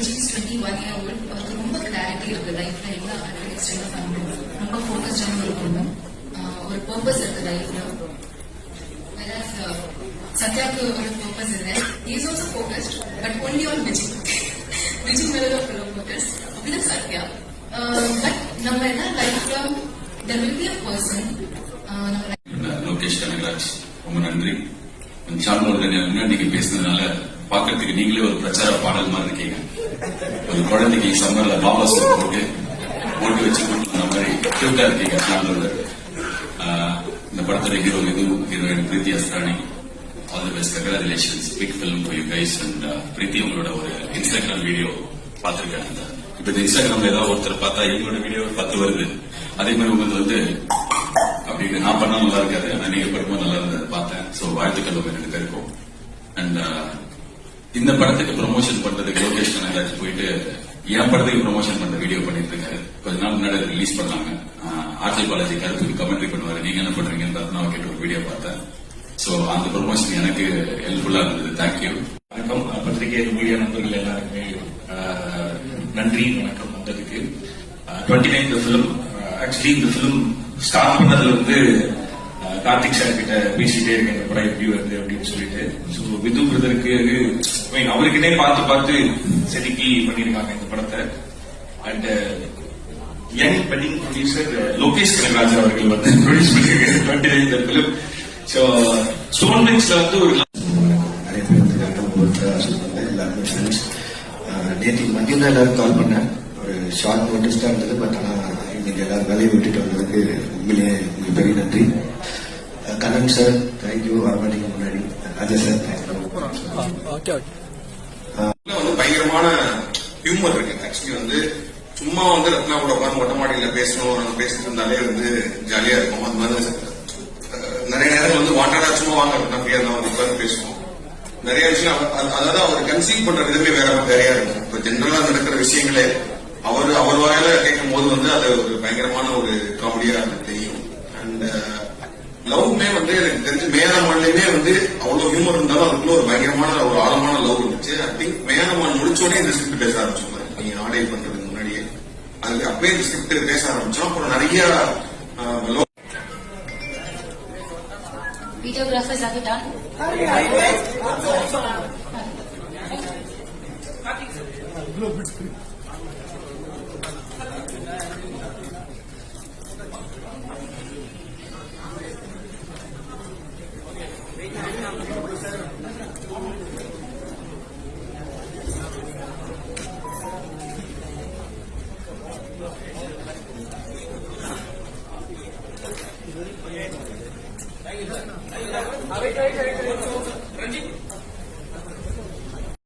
which is 21-year-old. அவருக்கு ரொம்ப clarity இருக்கு லைஃப்ல, என்ன எக்ஸ்டெண்ட் ஃபேமிலி ரொம்ப ஃபோக்கஸ்டான ஒரு பொண்ணு, ஒரு பர்பஸ் இருக்கு லைஃப்ல. சத்யாவுக்கு ஒரு பர்பஸ் இல்லை. He is also focused, but only on Vijay. Vijay மேல தான் ஃபோக்கஸ். அப்படிதான் சத்யா. பட் நம்ம என்ன லைஃப்ல there will be a person. Lokesh Kanagaraj, ரொம்ப நன்றி. சார்லோட நீங்க பேசுனதுனால பாக்கிறதுக்கு நீங்களே ஒரு பிரச்சார பாடல் மாதிரி இருக்கீங்க. ஒரு குழந்தைக்கு சம்மர்ல பாபாஸ் போட்டு ஓட்டு வச்சு கொடுத்த மாதிரி கியூட்டா இருக்கீங்க சார்லோட. இந்த படத்தோட heroine Preethi Asrani, all the best, congratulations, big film for you guys. And Preethi, உங்களோட ஒரு இன்ஸ்டாகிராம் வீடியோ பார்த்திருக்கேன். இப்ப இந்த இன்ஸ்டாகிராம்ல ஏதாவது ஒருத்தர் பார்த்தா இவங்களோட வீடியோ 10 வருது. அதே மாதிரி உங்களுக்கு அப்படின்னு நான் பண்ணா நல்லா இருக்காது, ஆனா நீங்க படும்போது நல்லா இருந்தது பார்த்தேன். சோ வாழ்த்துக்கள் உங்க 2 பேருக்கும். அண்ட் இந்த படத்துக்கு ப்ரொமோஷன் பண்றதுக்கு லோகேஷ் கனகராஜ் போயிட்டு என் படத்துக்கு ப்ரொமோஷன் பண்ற வீடியோ பண்ணிட்டு இருக்காரு. கொஞ்ச நாள் முன்னாடி ரிலீஸ் பண்ணாங்க. ஆர்ஜே பாலாஜி கருத்துக்கு கமெண்ட்ரி பண்ணுவாரு, நீங்க என்ன பண்றீங்கன்னு நான் கேட்டு ஒரு வீடியோ பார்த்தேன். சோ அந்த ப்ரொமோஷன் எனக்கு ஹெல்ப்ஃபுல்லா இருந்தது. தேங்க்யூ. வணக்கம் பத்திரிகை மீடியா நண்பர்கள் எல்லாருக்குமே நன்றி, வணக்கம் வந்ததுக்கு. 29th film. ஆக்சுவலி இந்த ஃபிலிம் ஸ்டார்ட் பண்ணதுல கார்த்திக் சார் கிட்ட பேசிட்டே இருக்கேன், இந்த படம் எப்படி வருது அப்படின்னு சொல்லிட்டு. ஸோ விது பிரதருக்கு அவருக்கிட்டே பார்த்து செதுக்கி பண்ணிருக்காங்க இந்த படத்தை. And young budding producer Lokesh Kanagaraj அவர்கள் ப்ரொடியூஸ் பண்ணிருக்காங்க 29th ஃபிலிம். ஸோ ஸ்டோன் பெஞ்ச்ல ஒரு நிறைய பேர் எல்லாருமே ஃப்ரெண்ட்ஸ். நேற்று மதியம் தான் எல்லாரும் கால் பண்ணேன். ஒரு ஷார்ட் நோட்டீஸ் தான் இருந்தது. பட் ஆனால் இன்னைக்கு எல்லாரும் வேலையை விட்டுட்டு வந்ததுக்கு உண்மையிலேயே பெரிய நன்றி. கண்ணன் சார் தேங்க்யூ, வரமாட்டீங்க முன்னாடி. Ajay sir thank you. பயங்கரமான ஹியூமர் இருக்கு. ஆக்சுவலி சும்மா ரத்னாவோட உட்காந்து மொட்டை மாடியில பேசணும், பேசிட்டு இருந்தாலே ஜாலியா இருக்கும். அது மாதிரி நிறைய நேரம் வாண்டடா சும்மா வாங்க ஃப்ரீயா தான் உட்காந்து பேசுவோம். நிறைய விஷயம் அதாவது அவர் கன்சீவ் பண்ற விதமே வேறையா இருக்கும். இப்ப ஜென்ரலா நடக்கிற விஷயங்களே அவர் வாயில கேட்கும் போது அது ஒரு பயங்கரமான ஒரு காமெடியா தெரியும். அண்ட் லவ்மே எனக்கு தெரிஞ்சு மேனமான்லயுமே அவ்வளவு ஹியூமர் இருந்தாலும் அதுக்குள்ள ஒரு பயங்கரமான ஒரு ஆழமான லவ் இருந்துச்சு. ஐ திங்க் மேனமான் முடிச்சோடனே இந்த ஸ்கிரிப்ட் பேச ஆரம்பிச்சோம். நீங்க ஆடை பண்றதுக்கு முன்னாடியே அதுக்கு அப்பவே இந்த ஸ்கிரிப்ட் பேச ஆரம்பிச்சோம். அப்புறம் நிறைய videographers are done. Thank you.